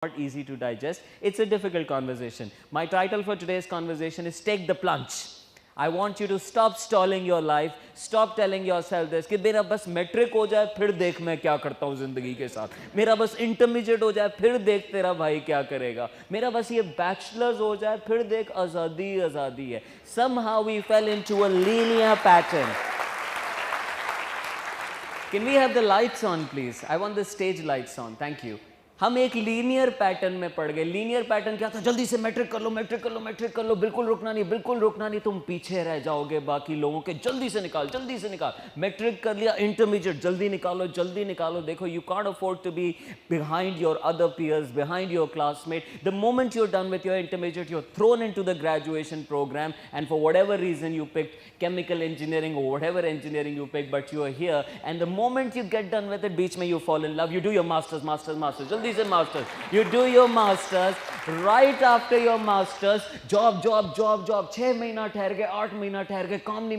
not easy to digest. It's a difficult conversation. My title for today's conversation is Take the Plunge. I want you to stop stalling your life, stop telling yourself this कि मेरा बस matric हो जाए फिर देख मैं क्या करता हूँ ज़िंदगी के साथ, मेरा बस इंटरमीडिएट हो जाए फिर देख तेरा भाई क्या करेगा, मेरा बस ये बैचलर्स हो जाए फिर देख आज़ादी आज़ादी है. Somehow we fell into a linear pattern. Can we have the lights on please? I want the stage lights on. Thank you. हम एक लीनियर पैटर्न में पड़ गए. लीनियर पैटर्न क्या था? जल्दी से मैट्रिक कर लो, मैट्रिक कर लो, मैट्रिक कर लो, बिल्कुल रुकना नहीं, बिल्कुल रुकना नहीं, तुम पीछे रह जाओगे बाकी लोगों के. जल्दी से निकाल, जल्दी से निकाल. मैट्रिक कर लिया, इंटरमीडिएट जल्दी निकालो, जल्दी निकालो. देखो, you can't afford to be behind your other peers, behind your classmate. The moment you're done with your intermediate, you're thrown into the graduation program, and for whatever reason you picked chemical engineering or whatever engineering you picked, but you are here, and the moment you get done with it, beach mein you fall in love, you do your masters, jaldi se masters, you do your masters. Right after your masters, job 6 महीना ठहर गए, 8 महीना ठहर गए, काम नहीं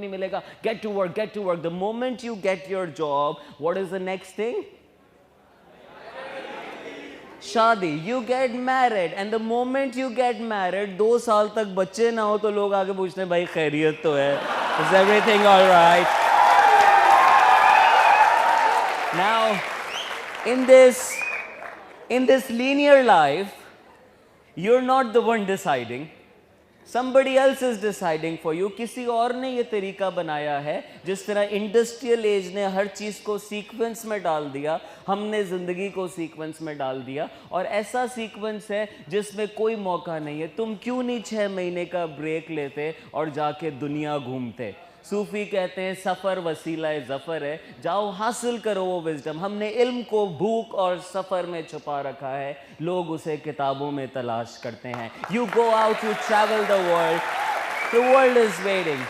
मिलेगा, get to work. The moment you get your job, what is the next thing? शादी. You get married, and the moment you get married, 2 साल तक बच्चे ना हो तो लोग आगे पूछते हैं भाई खैरियत तो है, is everything all right? Now, in this linear life, you're not the one deciding. Somebody else is deciding for you. किसी और ने ये तरीका बनाया है. जिस तरह इंडस्ट्रियल एज ने हर चीज़ को सीक्वेंस में डाल दिया, हमने ज़िंदगी को सीक्वेंस में डाल दिया. और ऐसा सीक्वेंस है जिसमें कोई मौका नहीं है. तुम क्यों नहीं 6 महीने का ब्रेक लेते और जाके दुनिया घूमते? सूफी कहते हैं सफ़र वसीला ज़फ़र है. जाओ हासिल करो वो विजडम. हमने इल्म को भूख और सफ़र में छुपा रखा है, लोग उसे किताबों में तलाश करते हैं. You go out, you travel the world is waiting.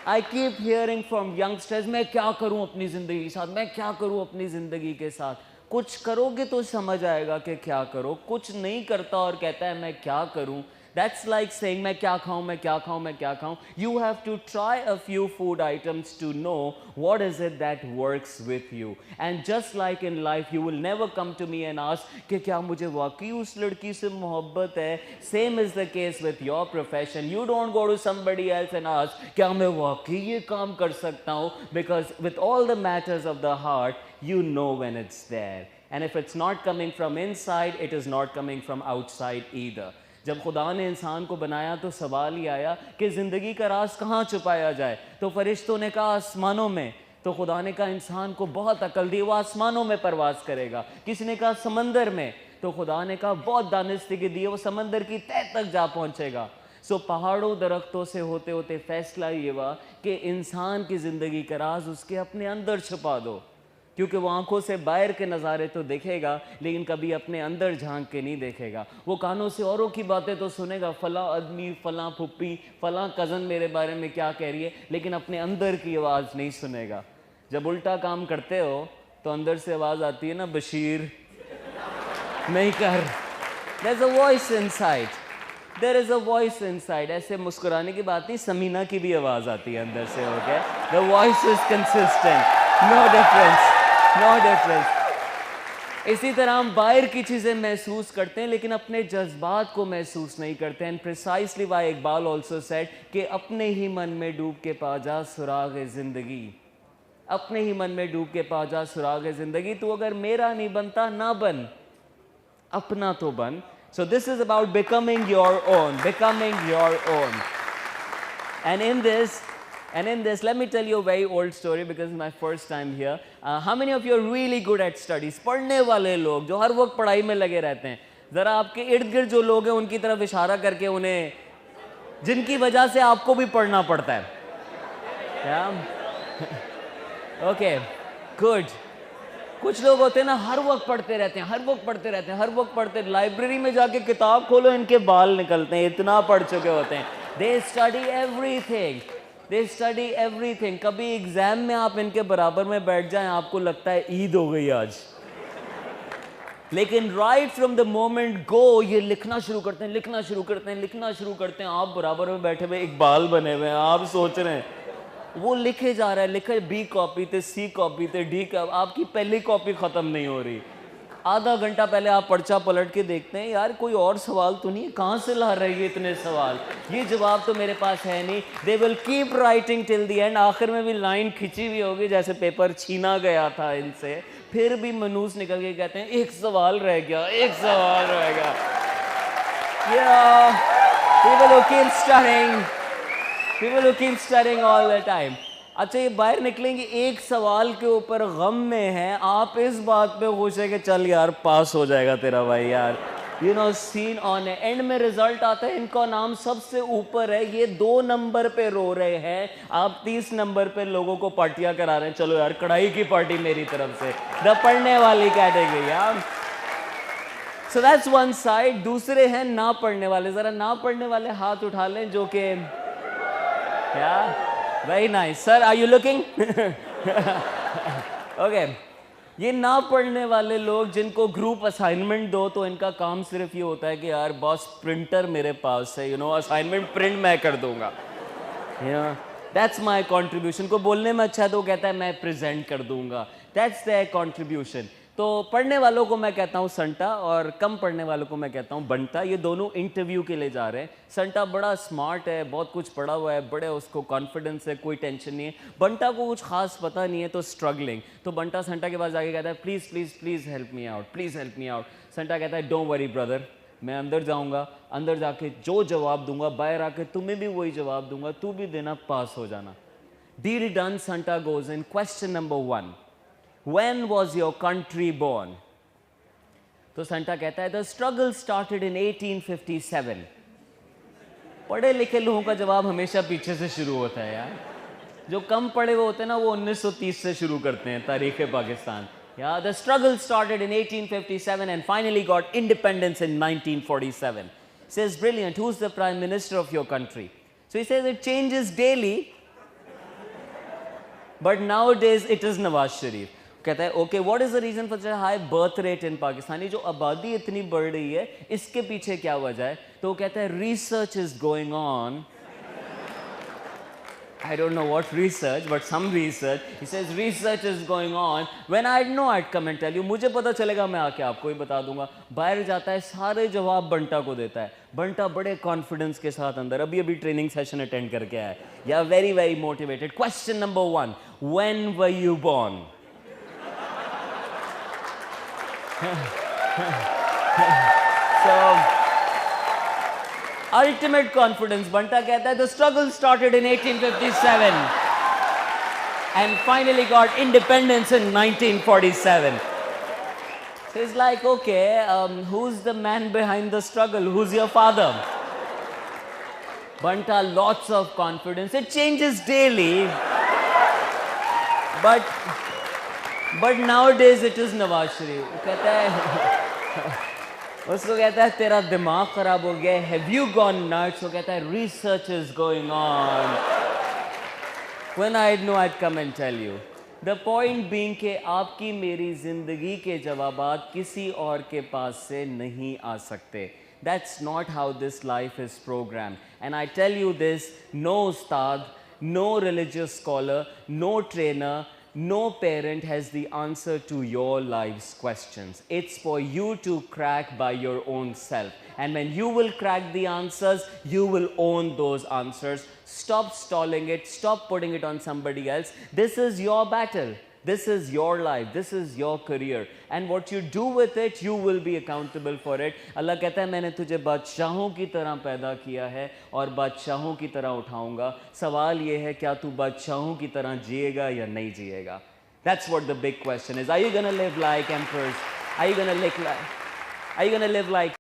I keep hearing from youngsters, मैं क्या करूं अपनी ज़िंदगी के साथ, मैं क्या करूं अपनी ज़िंदगी के साथ. कुछ करोगे तो समझ आएगा कि क्या करो. कुछ नहीं करता और कहता है मैं क्या करूं. That's like saying मैं क्या खाऊं. You have to try a few food items to know what is it that works with you. And just like in life, you will never come to me and ask कि क्या मुझे वाकई उस लड़की से मोहब्बत है. Same is the case with your profession. You don't go to somebody else and ask क्या मैं वाकई ये काम कर सकता हूँ. Because with all the matters of the heart, you know when it's there. And if it's not coming from inside, it is not coming from outside either. जब खुदा ने इंसान को बनाया तो सवाल ही आया कि ज़िंदगी का राज कहाँ छुपाया जाए. तो फरिश्तों ने कहा आसमानों में. तो खुदा ने कहा इंसान को बहुत अकल दी, वो आसमानों में परवाज़ करेगा. किसी ने कहा समंदर में. तो खुदा ने कहा बहुत दानिस्ती दी, वो समंदर की तह तक जा पहुँचेगा. सो पहाड़ों दरख्तों से होते होते फैसला ये हुआ कि इंसान की ज़िंदगी का राज उसके अपने अंदर छुपा दो. क्योंकि वो आंखों से बाहर के नज़ारे तो देखेगा लेकिन कभी अपने अंदर झांक के नहीं देखेगा. वो कानों से औरों की बातें तो सुनेगा, फ़लाँ आदमी, फ़लाँ फुप्पी, फ़लाँ कज़न मेरे बारे में क्या कह रही है, लेकिन अपने अंदर की आवाज़ नहीं सुनेगा. जब उल्टा काम करते हो तो अंदर से आवाज़ आती है ना, बशीर नहीं कर. There's a voice inside. There is a voice inside. ऐसे मुस्कुराने की बात नहीं, समीना की भी आवाज़ आती है अंदर से. Okay, The voice is consistent. No difference. इसी तरह हम बाहर की चीज़ें महसूस करते हैं लेकिन अपने जज्बात को महसूस नहीं करते हैं. Precisely why Iqbal also said कि अपने ही मन में डूब के पा जा सुराग ज़िंदगी. अपने ही मन में डूब के पा जा सुराग ज़िंदगी. तो अगर मेरा नहीं बनता ना बन, अपना तो बन. So this is about becoming your own. And in this, let me tell you a very old story because it's my first time here. How many of you are really good at studies? पढ़ने वाले लोग जो हर वक्त पढ़ाई में लगे रहते हैं, ज़रा आपके इर्द गिर्द जो लोग हैं उनकी तरफ इशारा करके उन्हें, जिनकी वजह से आपको भी पढ़ना पड़ता है. Okay, good. कुछ लोग होते हैं ना हर वक्त पढ़ते रहते हैं. लाइब्रेरी में जाके किताब खोलो इनके बाल निकलते हैं, इतना पढ़ चुके होते हैं. They study everything. कभी एग्जाम में आप इनके बराबर में बैठ जाएं, आपको लगता है ईद हो गई आज. लेकिन right from the moment go ये लिखना शुरू करते हैं. आप बराबर में बैठे हुए इकबाल बने हुए हैं, आप सोच रहे हैं वो लिखे जा रहा है, लिखे बी कॉपी थे, सी कॉपी थे, डी का, आपकी पहली कॉपी ख़त्म नहीं हो रही. आधा घंटा पहले आप पर्चा पलट के देखते हैं, यार कोई और सवाल तो नहीं है, कहाँ से ला रहे हैं इतने सवाल, ये जवाब तो मेरे पास है नहीं। They will keep writing till the end, आखिर में भी लाइन खिंची हुई होगी जैसे पेपर छीना गया था इनसे, फिर भी मनूस निकल के कहते हैं एक सवाल रह गया, एक सवाल रह गया। People who keep studying, people who keep studying all the time. अच्छा, ये बाहर निकलेंगे एक सवाल के ऊपर गम में है, आप इस बात पे खुश है कि चल यार पास हो जाएगा तेरा भाई यार, यू नो सीन ऑन है। एंड में रिजल्ट आता है, इनका नाम सबसे ऊपर है, ये 2 नंबर पे रो रहे हैं, आप 30 नंबर पे लोगों को पार्टियां करा रहे हैं, चलो यार कढ़ाई की पार्टी मेरी तरफ से, द पढ़ने वाली कैटेगरी यार। So that's one side. दूसरे हैं ना पढ़ने वाले, जरा ना पढ़ने वाले हाथ उठा लें, जो कि क्या, very nice sir, are you looking okay. ये ना पढ़ने वाले लोग जिनको ग्रुप असाइनमेंट दो तो इनका काम सिर्फ ये होता है कि यार बॉस प्रिंटर मेरे पास है, यू नो असाइनमेंट प्रिंट मैं कर दूंगा, you know that's my contribution. को बोलने में अच्छा है तो कहता है मैं प्रेजेंट कर दूंगा, दैट्स देयर कंट्रीब्यूशन। तो पढ़ने वालों को मैं कहता हूँ संटा और कम पढ़ने वालों को मैं कहता हूँ बंटा। ये दोनों इंटरव्यू के लिए जा रहे हैं। संटा बड़ा स्मार्ट है, बहुत कुछ पढ़ा हुआ है, बड़े उसको कॉन्फिडेंस है, कोई टेंशन नहीं है। बंटा को कुछ खास पता नहीं है तो स्ट्रगलिंग। तो बंटा संटा के पास जाके कहता है please please please help me out, please help me out. Santa कहता है डोंट वरी ब्रदर, मैं अंदर जाऊँगा, अंदर जाके जो जवाब दूंगा बाहर आके तुम्हें भी वही जवाब दूंगा, तू भी देना, पास हो जाना। Deal done. Santa goes in. Question number 1, When was your country born? तो संटा कहता है the struggle started in 1857। पढ़े लिखे लोगों का जवाब हमेशा पीछे से शुरू होता है यार, जो कम पढ़े हुए होते हैं ना वो 1930 से शुरू करते हैं तारीख़ Pakistan. Yeah, the struggle started in 1857 and finally got independence in 1947. Says brilliant. Who's the prime minister of your country? So he says it changes daily, but nowadays it is Nawaz Sharif. कहता है okay, what is the reason for high birth rate in Pakistan? ये जो आबादी इतनी बढ़ रही है इसके पीछे क्या वजह है? तो वो कहता है research is going on. I don't know what research, but some research. He says research is going on. When I know, I'd come and tell you. मुझे पता चलेगा मैं आके आपको ही बता दूंगा। बाहर जाता है, सारे जवाब बंटा को देता है। बंटा बड़े कॉन्फिडेंस के साथ अंदर अभी ट्रेनिंग सेशन अटेंड करके आया है, या very very motivated. Question number 1, when were you born? So ultimate confidence. बंटा कहता है the struggle started in 1857 and finally got independence in 1947. So it's like, okay, who's the man behind the struggle? Who's your father? Banta, lots of confidence. It changes daily, but nowadays it is Nawaz Sharif. वो कहता है उसको कहता है तेरा दिमाग खराब हो गया, हैव यू गॉन नट्स? वो कहता है research is going on. When I know I come and tell you. The point being कि आपकी मेरी जिंदगी के जवाबात किसी और के पास से नहीं आ सकते। That's not how this life is programme. And I tell you this, no उस्ताद, no religious scholar, no trainer, no parent has the answer to your life's questions. It's for you to crack by your own self. And when you will crack the answers, you will own those answers. Stop stalling it. Stop putting it on somebody else. This is your battle. This is your life. This is your career. And what you do with it, you will be accountable for it. Allah कहता है मैंने तुझे बादशाहों की तरह पैदा किया है और बादशाहों की तरह उठाऊंगा। सवाल ये है क्या तू बादशाहों की तरह जिएगा या नहीं जिएगा? That's what the big question is. Are you gonna live like emperors? Are you gonna live like